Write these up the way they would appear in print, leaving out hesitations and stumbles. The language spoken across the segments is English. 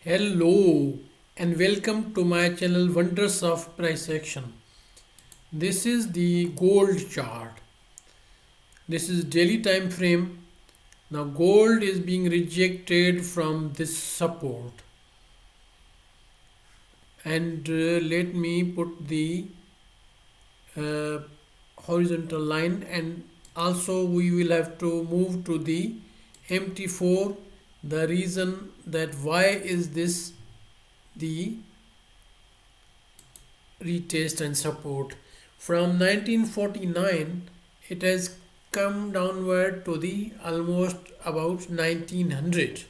Hello and welcome to my channel Wonders of Price Action. This is the gold chart. This is daily time frame. Now gold is being rejected from this support and let me put the uh, horizontal line, and also we will have to move to the MT4. The reason that why is this the retest and support. From 1949 it has come downward to the almost about 1900.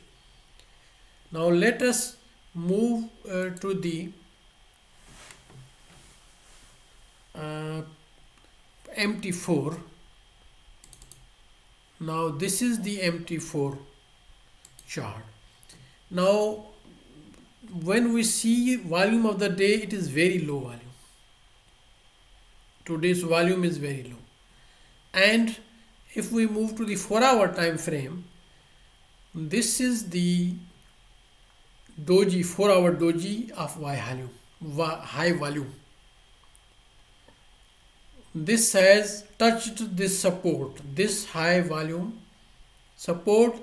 Now let us move to the uh, MT4. Now this is the MT4 chart. Now when we see volume of the day, it is very low volume. Today's volume is very low. And if we move to the 4-hour time frame, this is the doji, 4-hour doji of high volume. This has touched this support, this high volume support,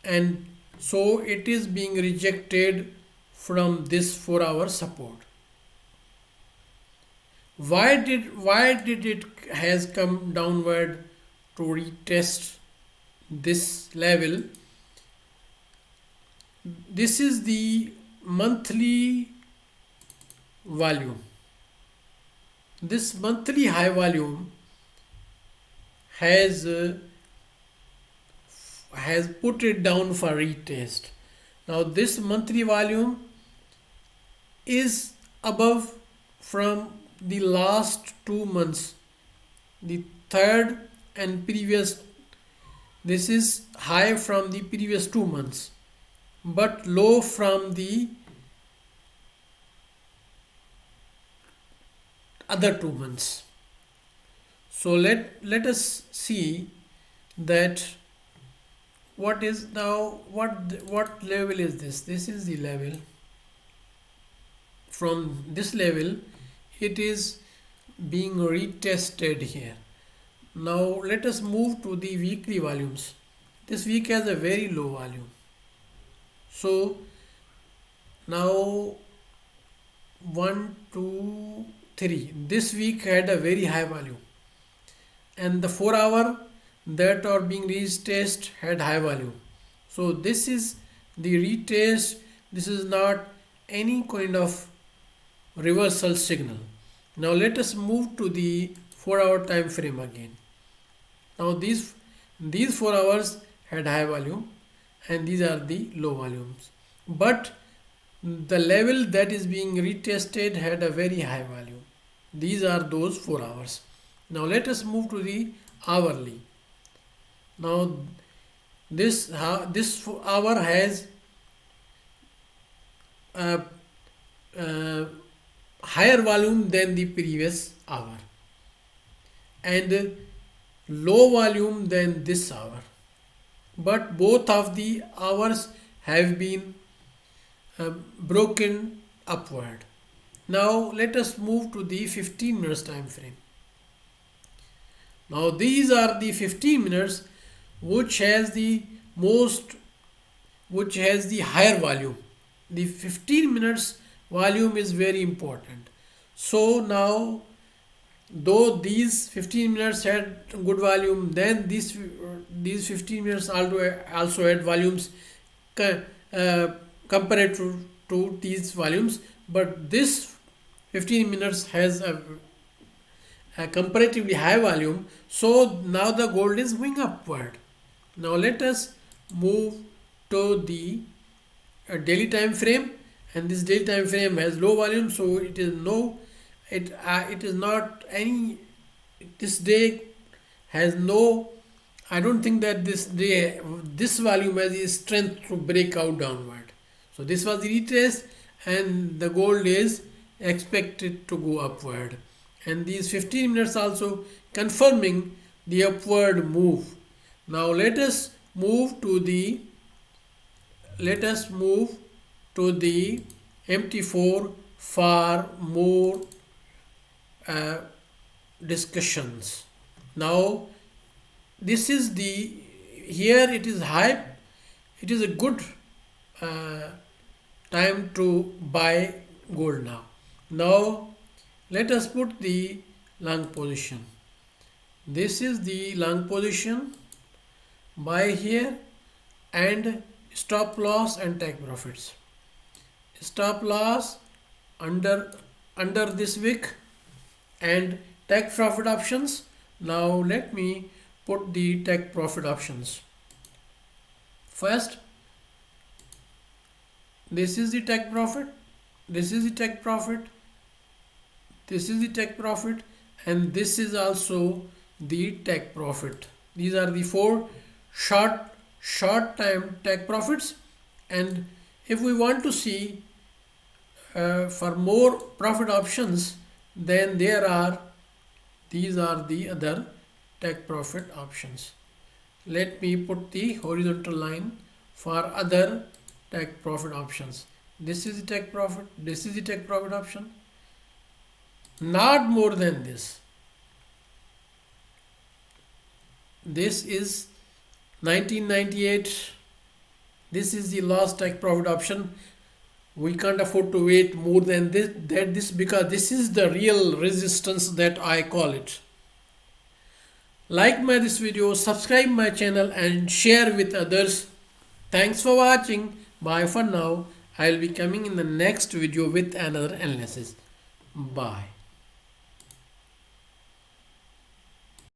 and so it is being rejected from this 4-hour support. Why did it has come downward to retest this level? This is the monthly volume. This monthly high volume has put it down for retest. Now this monthly volume is above from the last 2 months, the third and previous. This is high from the previous 2 months but low from the other 2 months. So let us see that what is now what level is this. This is the level. From this level it is being retested here. Now let us move to the weekly volumes. This week has a very low volume. So now 1, 2, 3. This week had a very high volume, and the 4-hour that are being retested had high volume. So this is the retest. This is not any kind of reversal signal. Now let us move to the 4-hour time frame again. Now these 4 hours had high volume and these are the low volumes, but the level that is being retested had a very high value. These are those 4 hours. Now let us move to the hourly. Now this hour has a, higher volume than the previous hour and low volume than this hour, but both of the hours have been broken upward. Now let us move to the 15 minutes time frame. Now these are the 15 minutes which has the higher volume. The 15 minutes volume is very important. So now though these 15 minutes had good volume, then these 15 minutes also had volumes compared to these volumes, but this 15 minutes has a comparatively high volume. So now the gold is going upward. Now let us move to the daily time frame, and this daily time frame has low volume, so it is not any. This day has no. I don't think that this volume has the strength to break out downward. So this was the retest, and the gold is expected to go upward, and these 15 minutes also confirming the upward move. Now let us move to to the MT4 for more discussions. Now this is the, here it is high, it is a good time to buy gold now. Now let us put the long position. This is the long position, buy here, and stop loss and take profits. Stop loss under this wick and take profit options. Now let me put the take profit options. First, this is the take profit, this is the take profit, this is the take profit, and this is also the take profit. These are the four short time take profits. And if we want to see for more profit options, then these are the other take profit options. Let me put the horizontal line for other take profit options. This is the take profit, this is the take profit option. Not more than this. This is 1998. This is the last take profit option. We can't afford to wait more than this because this is the real resistance that I call it. Like this video, subscribe my channel and share with others. Thanks for watching. Bye for now. I will be coming in the next video with another analysis. Bye.